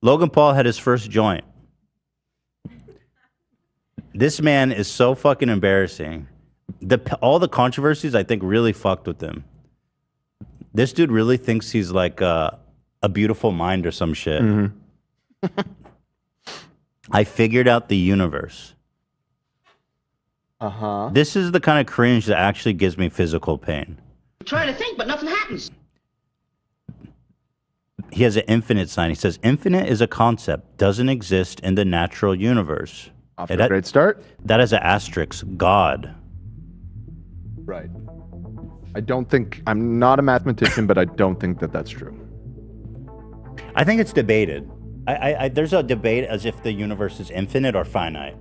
Logan Paul had his first joint. This man is so fucking embarrassing. All the controversies, I think, really fucked with him. This dude really thinks he's like a beautiful mind or some shit. I figured out the universe. This is the kind of cringe that actually gives me physical pain. I'm trying to think, but nothing happens. He has an infinite sign. He says, infinite is a concept, doesn't exist in the natural universe. Off to a great start. That is an asterisk. God. Right. I'm not a mathematician, but I don't think that that's true. I think it's debated. There's a debate as if the universe is infinite or finite.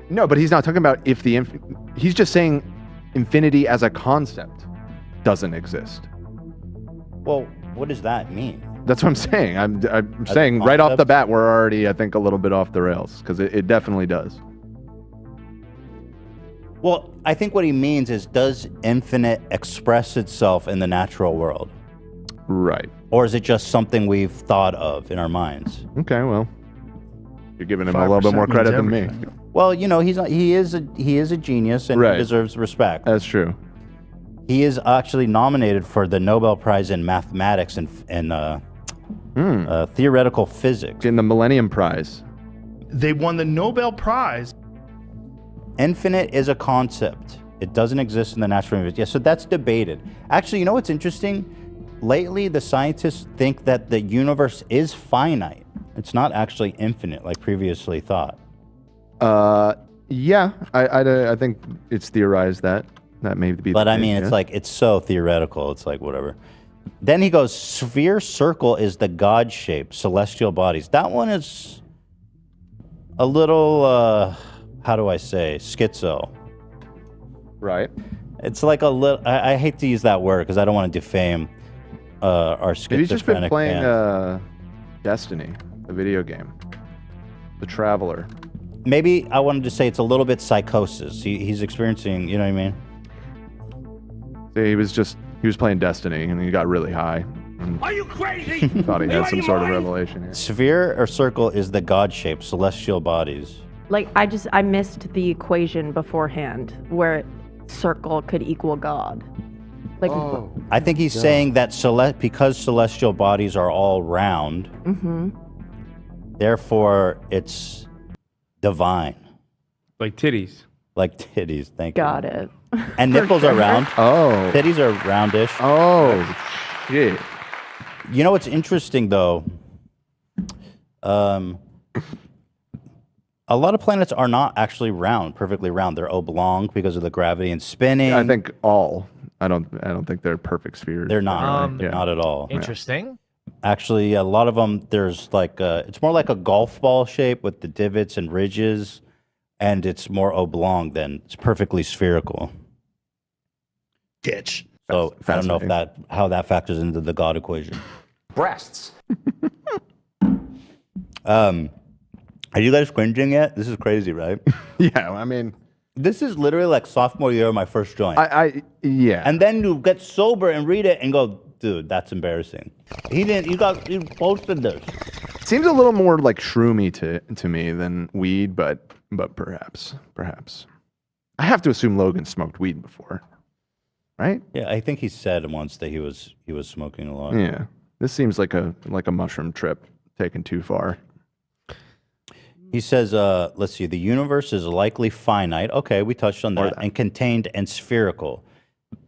No, but he's not talking about if he's just saying infinity as a concept doesn't exist. Well, what does that mean? That's what I'm saying. I'm saying right off the bat, we're already, I think, a little bit off the rails because it definitely does. Well, I think what he means is, does infinite express itself in the natural world? Right. Or is it just something we've thought of in our minds? Okay, well, you're giving him a little bit more credit than me. Well, you know, he is a genius and he deserves respect. That's true. He is actually nominated for the Nobel Prize in mathematics and theoretical physics. In the Millennium Prize. They won the Nobel Prize. Infinite is a concept. It doesn't exist in the natural universe. Yeah, so that's debated. Actually, you know what's interesting? Lately, the scientists think that the universe is finite. It's not actually infinite like previously thought. Yeah, I think it's theorized that may be. But I mean, it's like, it's so theoretical. It's like, whatever. Then he goes, sphere circle is the God shape, celestial bodies. That one is a little, how do I say, schizo. Right. It's like a little, I hate to use that word because I don't want to defame our schizophrenic He's just been playing fans. Destiny, the video game. The Traveler. Maybe I wanted to say it's a little bit psychosis. He's experiencing, you know what I mean? He was playing Destiny and he got really high. Are you crazy? Thought he had some sort of revelation here. Sphere or circle is the God shape, celestial bodies. Like, I missed the equation beforehand where circle could equal God. Like, I think he's saying that because celestial bodies are all round, therefore it's divine. Like titties. Like titties, thank you. Got it. And nipples are round. Oh. Titties are roundish. Oh, shit. You know what's interesting, though? A lot of planets are not actually round, perfectly round. They're oblong because of the gravity and spinning. Yeah, I think all. I don't think they're perfect spheres. They're not. Yeah. Not at all. Interesting. Actually, a lot of them, there's like, it's more like a golf ball shape with the divots and ridges, and it's more oblong than it's perfectly spherical. Ditch. So I don't know how that factors into the God equation. Breasts. Are you guys cringing yet? This is crazy, right? Yeah, I mean, this is literally like sophomore year of my first joint. Yeah. And then you get sober and read it and go, dude, that's embarrassing. You posted this. Seems a little more like shroomy to me than weed, but perhaps. I have to assume Logan smoked weed before, right? Yeah, I think he said once that he was smoking a lot. Yeah, this seems like a mushroom trip taken too far. He says, let's see, the universe is likely finite. Okay, we touched on that. And contained and spherical.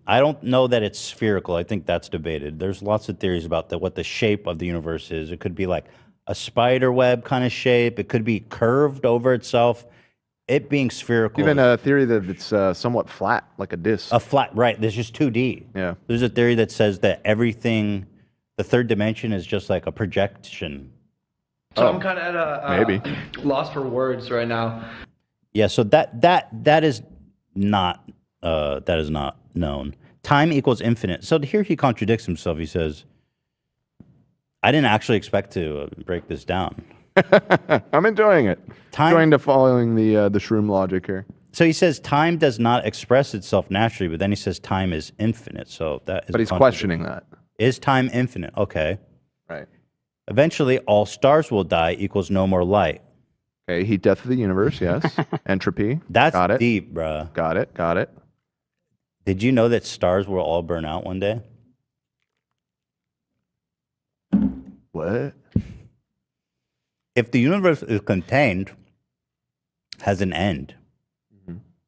I don't know that it's spherical. I think that's debated. There's lots of theories about what the shape of the universe is. It could be like a spider web kind of shape. It could be curved over itself. It being spherical. Even a theory that it's somewhat flat, like a disc. A flat, right. There's just 2D. Yeah. There's a theory that says that everything, the third dimension is just like a projection. So I'm kind of at a loss for words right now. Yeah, so that is not known. Time equals infinite. So here he contradicts himself. He says, I didn't actually expect to break this down. I'm enjoying it. Trying to following the shroom logic here. So he says time does not express itself naturally, but then he says time is infinite. So that is. But he's questioning that. Is time infinite? Okay. Right. Eventually, all stars will die equals no more light. Okay, heat death of the universe, yes. Entropy. That's got it. deep, bruh. Got it. Got it. Did you know that stars will all burn out one day? What? If the universe is contained, has an end,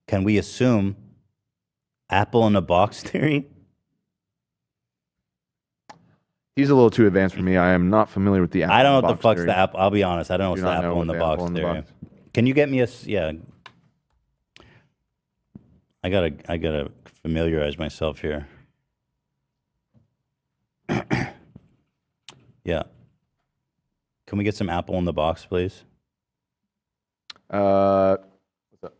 can we assume apple in a box theory? He's a little too advanced for me. I am not familiar with the apple I don't know in the what the box fuck's theory. the apple. I'll be honest. I don't know what's Do the not know apple what in the the box apple in the theory. box. Can you get me yeah. I gotta familiarize myself here. Yeah. Can we get some apple in the box, please? What's up?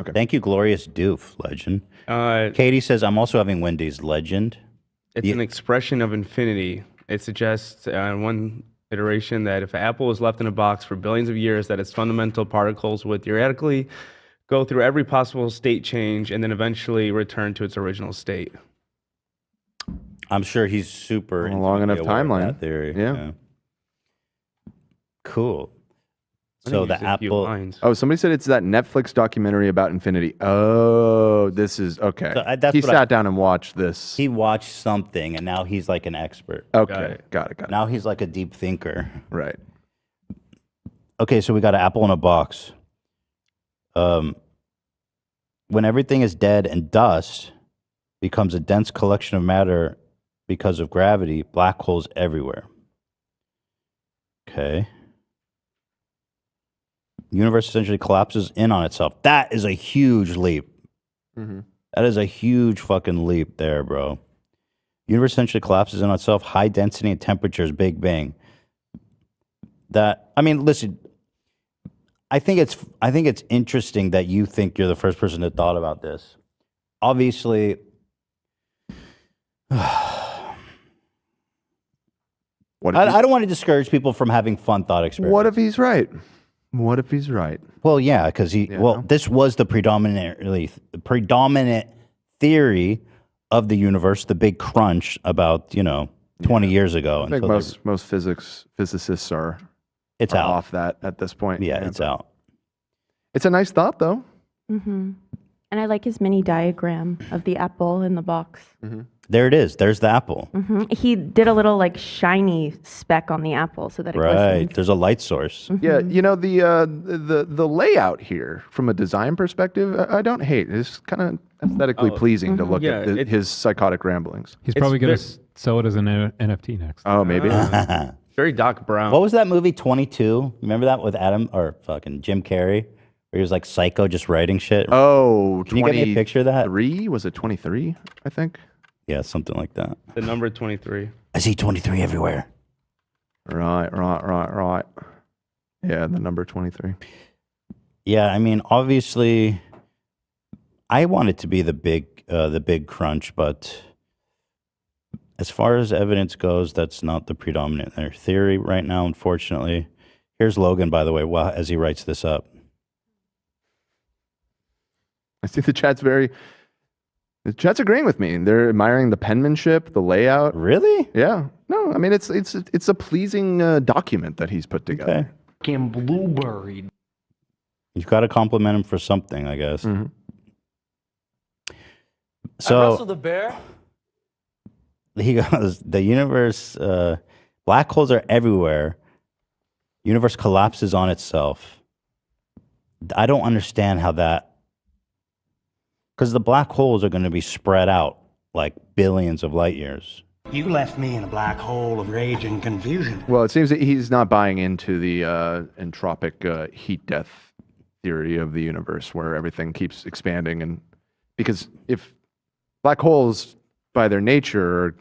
Okay. Thank you, Glorious Doof, legend. Uh, Katie says, I'm also having Wendy's, legend. It's an expression of infinity. It suggests in one iteration that if an apple is left in a box for billions of years, that its fundamental particles would theoretically go through every possible state change and then eventually return to its original state. I'm sure he's super On a long enough intimately aware of timeline. that theory. Yeah. Cool. I So think the just a few apple. lines. Oh, somebody said it's that Netflix documentary about infinity. Oh, this is okay. So, that's he what sat down and watched this. He watched something, and now he's like an expert. Okay, got it. Now he's like a deep thinker. Right. Okay, so we got an apple in a box. When everything is dead and dust becomes a dense collection of matter because of gravity, black holes everywhere. Okay. Universe essentially collapses in on itself. That is a huge leap. Mm-hmm. That is a huge fucking leap there, bro. Universe essentially collapses in on itself. High density and temperatures, Big Bang. Listen. I think it's interesting that you think you're the first person that thought about this. Obviously, I don't want to discourage people from having fun thought experiments. What if he's right? What if he's right? Well, yeah, because this was the predominant theory of the universe, the big crunch about 20 years ago. I think most physicists are out off that at this point. Yeah, it's out. It's a nice thought, though. Mm-hmm. And I like his mini diagram of the apple in the box. Mm-hmm. There it is. There's the apple. Mm-hmm. He did a little shiny speck on the apple so that it right. There's a light source. Mm-hmm. Yeah, the layout here from a design perspective, I don't hate. It's kind of aesthetically pleasing to look at his psychotic ramblings. He's probably going to sell it as an NFT next. Oh, maybe. Very Doc Brown. What was that movie 22? Remember that with Jim Carrey? Where he was like psycho just writing shit? Oh, can you get me a picture of that? Was it 23, I think? Yeah, something like that. The number 23. I see 23 everywhere. Right. Yeah, the number 23. Yeah, obviously, I want it to be the big crunch, but as far as evidence goes, that's not the predominant theory right now, unfortunately. Here's Logan, by the way, as he writes this up. I see the chat's agreeing with me. They're admiring the penmanship, the layout. Really? Yeah. No, it's a pleasing document that he's put together. Okay. Blueberry. You've got to compliment him for something, I guess. Mm-hmm. So the bear. he goes, the universe, black holes are everywhere. Universe collapses on itself. I don't understand how that, because the black holes are going to be spread out like billions of light years. You left me in a black hole of rage and confusion. Well, it seems that he's not buying into the entropic heat death theory of the universe, where everything keeps expanding, and because if black holes, by their nature, are,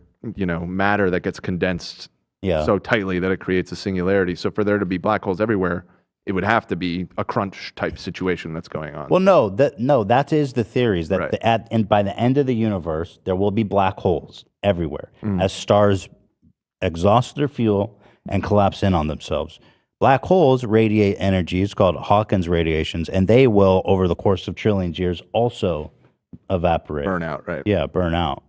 matter that gets condensed so tightly that it creates a singularity. So for there to be black holes everywhere, it would have to be a crunch type situation that's going on. Well, that is the theories that and by the end of the universe, there will be black holes everywhere as stars exhaust their fuel and collapse in on themselves. Black holes radiate energy. It's called Hawkins radiations, and they will, over the course of trillions of years, also evaporate. Burn out, right? Yeah, burn out.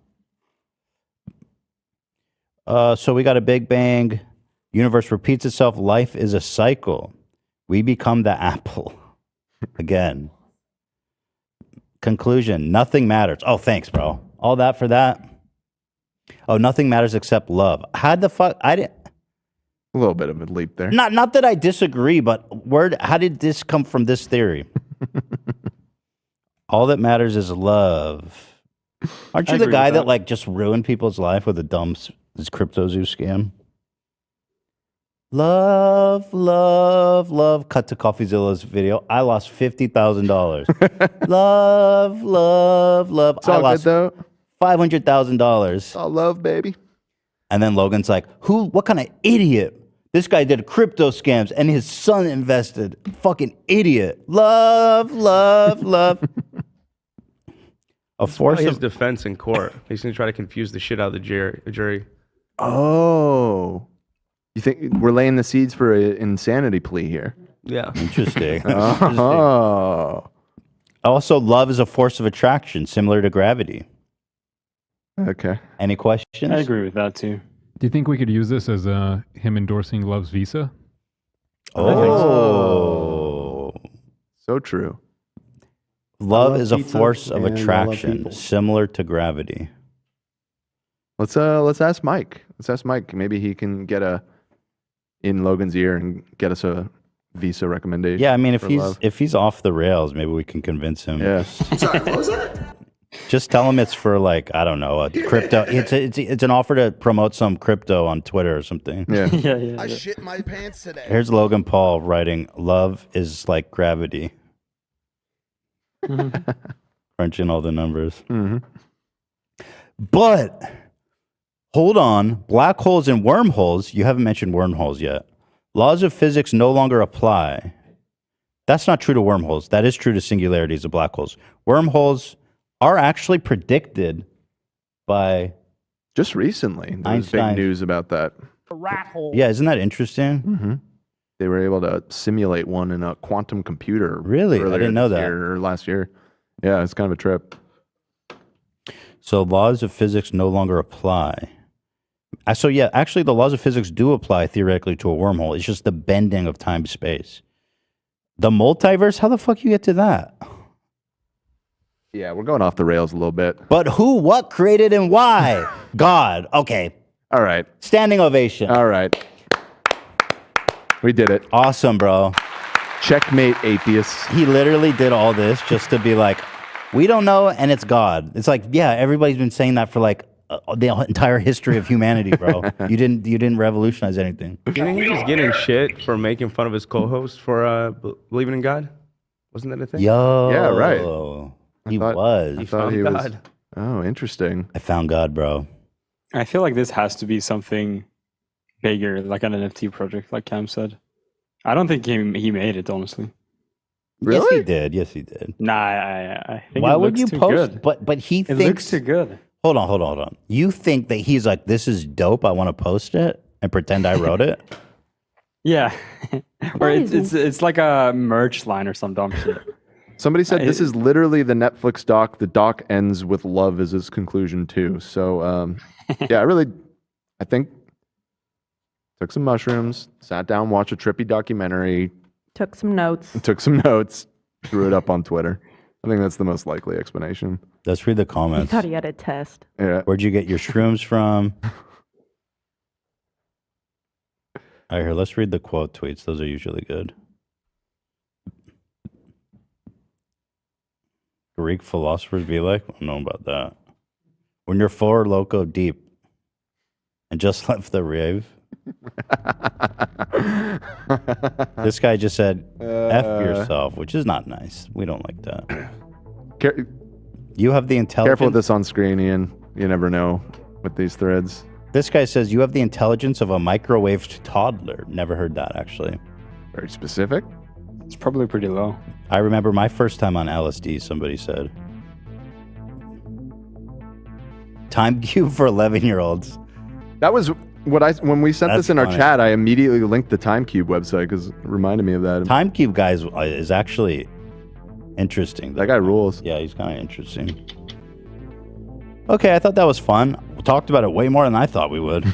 So we got a Big Bang. Universe repeats itself. Life is a cycle. We become the apple. Again. Conclusion. Nothing matters. Oh, thanks, bro. All that for that. Oh, nothing matters except love. How the fuck? I didn't. A little bit of a leap there. Not that I disagree, but how did this come from this theory? All that matters is love. Aren't you the guy that like just ruined people's life with a dumb this CryptoZoo scam? Love, love, love. Cut to CoffeeZilla's video. I lost $50,000. Love, love, love. It's all I lost good though. $500,000. All love, baby. And then Logan's like, what kind of idiot? This guy did crypto scams and his son invested. Fucking idiot. Love, love, love. A force his of defense in court. He's going to try to confuse the shit out of the jury. Oh. You think we're laying the seeds for an insanity plea here? Yeah. Interesting. Oh. Also, love is a force of attraction, similar to gravity. Okay. Any questions? I agree with that too. Do you think we could use this as him endorsing Love's Visa? Oh. So true. Love is a pizza force of and I love attraction, people. similar to gravity. Let's ask Mike. Let's ask Mike. Maybe he can get in Logan's ear and get us a Visa recommendation. Yeah, I mean, for love. if he's off the rails, maybe we can convince him. Yeah. Sorry, what was that? Just tell him it's for like, I don't know, a crypto. It's an offer to promote some crypto on Twitter or something. Yeah. Yeah. Shit my pants today. Here's Logan Paul writing, "Love is like gravity." Crunching all the numbers. Mm-hmm. But hold on, black holes and wormholes. You haven't mentioned wormholes yet. Laws of physics no longer apply. That's not true to wormholes. That is true to singularities of black holes. Wormholes are actually predicted by Just recently, there was Einstein. big news about that. Yeah, isn't that interesting? Mm-hmm. They were able to simulate one in a quantum computer. Really? I earlier didn't know this that. year or last year. Yeah, it's kind of a trip. So laws of physics no longer apply. So yeah, actually the laws of physics do apply theoretically to a wormhole. It's just the bending of time-space. The multiverse, how the fuck you get to that? Yeah, we're going off the rails a little bit. But who, what, created, and why? God. Okay. All right. Standing ovation. All right. We did it. Awesome, bro. Checkmate, atheists. He literally did all this just to be like, we don't know, and it's God. It's like, yeah, everybody's been saying that for like the entire history of humanity, bro. You didn't revolutionize anything. You think he's just getting shit for making fun of his co-host for believing in God? Wasn't that a thing? Yo. Yeah, right. He I was. thought he found was. God. Oh, interesting. I found God, bro. I feel like this has to be something bigger, like an NFT project, like Cam said. I don't think he made it, honestly. Yes, Really? he did. Yes, he did. Nah, I think Why it would looks you too post? good. But he It thinks. looks too good. Hold on. You think that he's like, this is dope. I want to post it and pretend I wrote it. Yeah, or Crazy. it's like a merch line or some dumb shit. Somebody said this is literally the Netflix doc. The doc ends with love as its conclusion too. So yeah, I think took some mushrooms, sat down, watched a trippy documentary, Took some notes. took some notes, threw it up on Twitter. I think that's the most likely explanation. Let's read the He comments. thought he had a test. Yeah. Where'd you get your shrooms from? All right, here, let's read the quote tweets. Those are usually good. Greek philosophers be like, I don't know about that. When you're four loco deep and just left the rave. This guy just said, F yourself, which is not nice. We don't like that. You have the intelligence. Careful with this on screen, Ian. You never know with these threads. This guy says, you have the intelligence of a microwaved toddler. Never heard that, actually. Very specific. It's probably pretty low. I remember my first time on LSD, somebody said. Time cube for 11-year-olds. That was when we sent this in our funny. chat, I immediately linked the TimeCube website because it reminded me of that. Time cube guys is actually interesting. That guy rules. Yeah, he's kind of interesting. Okay, I thought that was fun. We talked about it way more than I thought we would.